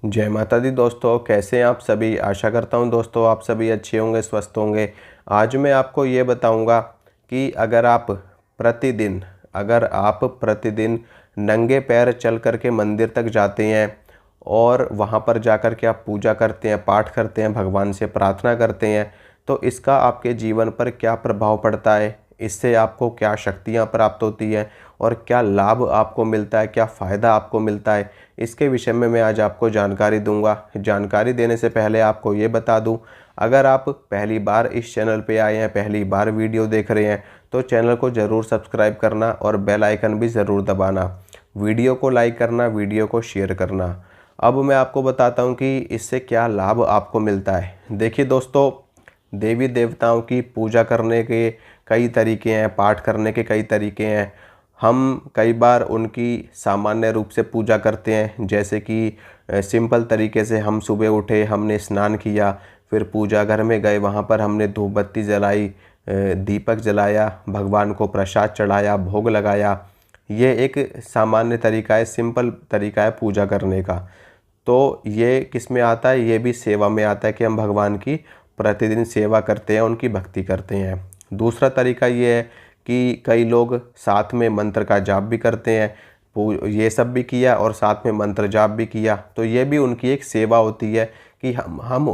जय माता दी दोस्तों, कैसे हैं आप सभी। आशा करता हूं दोस्तों आप सभी अच्छे होंगे, स्वस्थ होंगे। आज मैं आपको ये बताऊंगा कि अगर आप प्रतिदिन नंगे पैर चल कर के मंदिर तक जाते हैं और वहां पर जाकर के आप पूजा करते हैं, पाठ करते हैं, भगवान से प्रार्थना करते हैं, तो इसका आपके जीवन पर क्या प्रभाव पड़ता है, इससे आपको क्या शक्तियाँ प्राप्त होती हैं और क्या लाभ आपको मिलता है, क्या फ़ायदा आपको मिलता है, इसके विषय में मैं आज आपको जानकारी दूंगा। जानकारी देने से पहले आपको ये बता दूं, अगर आप पहली बार इस चैनल पे आए हैं, पहली बार वीडियो देख रहे हैं, तो चैनल को ज़रूर सब्सक्राइब करना और बेल आइकन भी ज़रूर दबाना। वीडियो को लाइक करना, वीडियो को शेयर करना। अब मैं आपको बताता हूँ कि इससे क्या लाभ आपको मिलता है। देखिए दोस्तों, देवी देवताओं की पूजा करने के कई तरीके हैं, पाठ करने के कई तरीके हैं। हम कई बार उनकी सामान्य रूप से पूजा करते हैं, जैसे कि सिंपल तरीके से हम सुबह उठे, हमने स्नान किया, फिर पूजा घर में गए, वहाँ पर हमने धूप बत्ती जलाई, दीपक जलाया, भगवान को प्रसाद चढ़ाया, भोग लगाया। ये एक सामान्य तरीका है, सिंपल तरीका है पूजा करने का। तो ये किस में आता है, ये भी सेवा में आता है कि हम भगवान की प्रतिदिन सेवा करते हैं, उनकी भक्ति करते हैं। दूसरा तरीका ये है कि कई लोग साथ में मंत्र का जाप भी करते हैं। ये सब भी किया और साथ में मंत्र जाप भी किया, तो ये भी उनकी एक सेवा होती है कि हम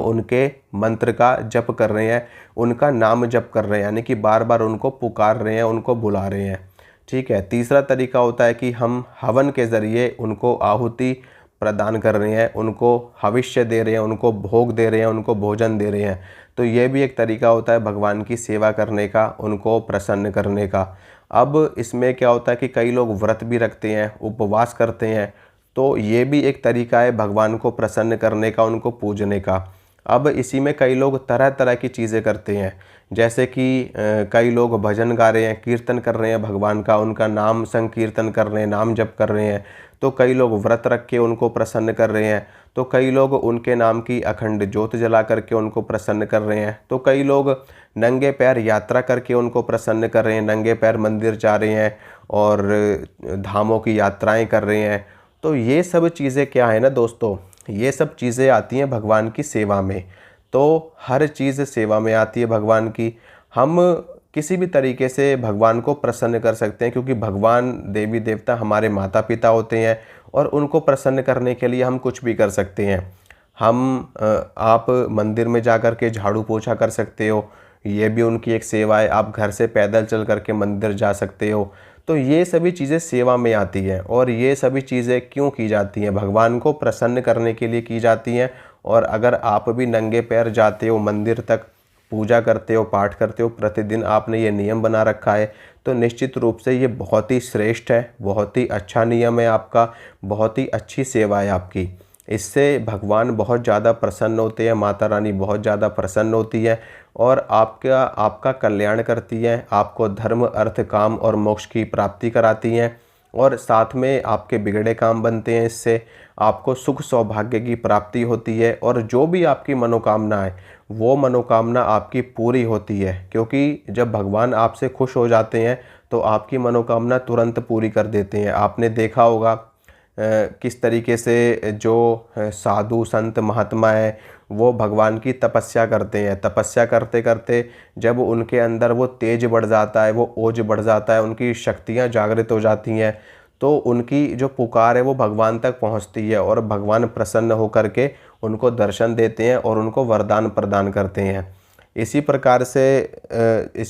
उनके मंत्र का जप कर रहे हैं, उनका नाम जप कर रहे हैं, यानी कि बार बार उनको पुकार रहे हैं, उनको बुला रहे हैं। ठीक है। तीसरा तरीका होता है कि हम हवन के ज़रिए उनको आहुति प्रदान कर रहे हैं, उनको हविष्य दे रहे हैं, उनको भोग दे रहे हैं, उनको भोजन दे रहे हैं। तो ये भी एक तरीका होता है भगवान की सेवा करने का, उनको प्रसन्न करने का। अब इसमें क्या होता है कि कई लोग व्रत भी रखते हैं, उपवास करते हैं, तो ये भी एक तरीका है भगवान को प्रसन्न करने का, उनको पूजने का। अब इसी में कई लोग तरह तरह की चीज़ें करते हैं, जैसे कि कई लोग भजन गा रहे हैं, कीर्तन कर रहे हैं भगवान का, उनका नाम संकीर्तन कर रहे हैं, नाम जप कर रहे हैं। तो कई लोग व्रत रख के उनको प्रसन्न कर रहे हैं, तो कई लोग उनके नाम की अखंड ज्योत जला करके उनको प्रसन्न कर रहे हैं, तो कई लोग नंगे पैर यात्रा करके उनको प्रसन्न कर रहे हैं, नंगे पैर मंदिर जा रहे हैं और धामों की यात्राएं कर रहे हैं। तो ये सब चीज़ें क्या है ना दोस्तों, ये सब चीज़ें आती हैं भगवान की सेवा में। तो हर चीज़ सेवा में आती है भगवान की। हम किसी भी तरीके से भगवान को प्रसन्न कर सकते हैं, क्योंकि भगवान देवी देवता हमारे माता पिता होते हैं और उनको प्रसन्न करने के लिए हम कुछ भी कर सकते हैं। आप मंदिर में जाकर के झाड़ू पोछा कर सकते हो, ये भी उनकी एक सेवा है। आप घर से पैदल चल करके मंदिर जा सकते हो। तो ये सभी चीज़ें सेवा में आती हैं, और ये सभी चीज़ें क्यों की जाती हैं, भगवान को प्रसन्न करने के लिए की जाती हैं। और अगर आप भी नंगे पैर जाते हो मंदिर तक, पूजा करते हो, पाठ करते हो, प्रतिदिन आपने ये नियम बना रखा है, तो निश्चित रूप से ये बहुत ही श्रेष्ठ है, बहुत ही अच्छा नियम है आपका, बहुत ही अच्छी सेवा है आपकी। इससे भगवान बहुत ज़्यादा प्रसन्न होते हैं, माता रानी बहुत ज़्यादा प्रसन्न होती है और आपका कल्याण करती हैं, आपको धर्म, अर्थ, काम और मोक्ष की प्राप्ति कराती हैं, और साथ में आपके बिगड़े काम बनते हैं। इससे आपको सुख सौभाग्य की प्राप्ति होती है, और जो भी आपकी मनोकामना है वो मनोकामना आपकी पूरी होती है, क्योंकि जब भगवान आपसे खुश हो जाते हैं तो आपकी मनोकामना तुरंत पूरी कर देते हैं। आपने देखा होगा किस तरीके से जो साधु संत महात्मा है वो भगवान की तपस्या करते हैं। तपस्या करते करते जब उनके अंदर वो तेज बढ़ जाता है, वो ओज बढ़ जाता है, उनकी शक्तियाँ जागृत हो जाती हैं, तो उनकी जो पुकार है वो भगवान तक पहुंचती है, और भगवान प्रसन्न होकर के उनको दर्शन देते हैं और उनको वरदान प्रदान करते हैं। इसी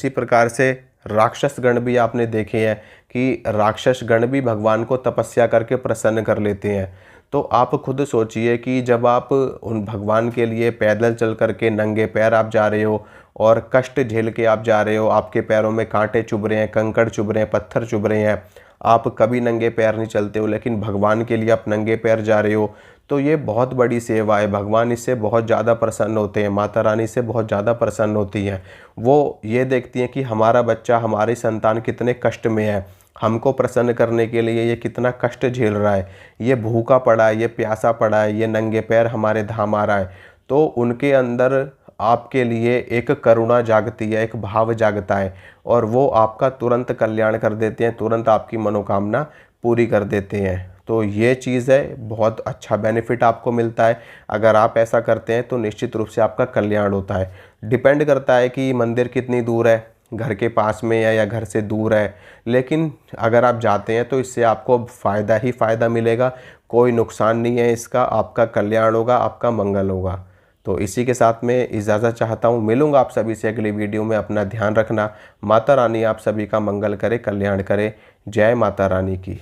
प्रकार से राक्षस गण भी आपने देखे हैं कि राक्षस गण भी भगवान को तपस्या करके प्रसन्न कर लेते हैं। तो आप खुद सोचिए कि जब आप उन भगवान के लिए पैदल चल करके नंगे पैर आप जा रहे हो और कष्ट झेल के आप जा रहे हो, आपके पैरों में कांटे चुभ रहे हैं, कंकड़ चुभ रहे हैं, पत्थर चुभ रहे हैं, आप कभी नंगे पैर नहीं चलते हो, लेकिन भगवान के लिए आप नंगे पैर जा रहे हो, तो ये बहुत बड़ी सेवा है। भगवान इससे बहुत ज़्यादा प्रसन्न होते हैं, माता रानी से बहुत ज़्यादा प्रसन्न होती हैं। वो ये देखती हैं कि हमारा बच्चा, हमारी संतान कितने कष्ट में है, हमको प्रसन्न करने के लिए ये कितना कष्ट झेल रहा है, ये भूखा पड़ा है, ये प्यासा पड़ा है, ये नंगे पैर हमारे धाम आ रहा है। तो उनके अंदर आपके लिए एक करुणा जागती है, एक भाव जागता है, और वो आपका तुरंत कल्याण कर देते हैं, तुरंत आपकी मनोकामना पूरी कर देते हैं। तो ये चीज़ है, बहुत अच्छा बेनिफिट आपको मिलता है। अगर आप ऐसा करते हैं तो निश्चित रूप से आपका कल्याण होता है। डिपेंड करता है कि मंदिर कितनी दूर है, घर के पास में है या घर से दूर है, लेकिन अगर आप जाते हैं तो इससे आपको फ़ायदा ही फ़ायदा मिलेगा, कोई नुकसान नहीं है इसका, आपका कल्याण होगा, आपका मंगल होगा। तो इसी के साथ मैं इजाज़त चाहता हूँ, मिलूँगा आप सभी से अगली वीडियो में। अपना ध्यान रखना। माता रानी आप सभी का मंगल करे, कल्याण करे। जय माता रानी की।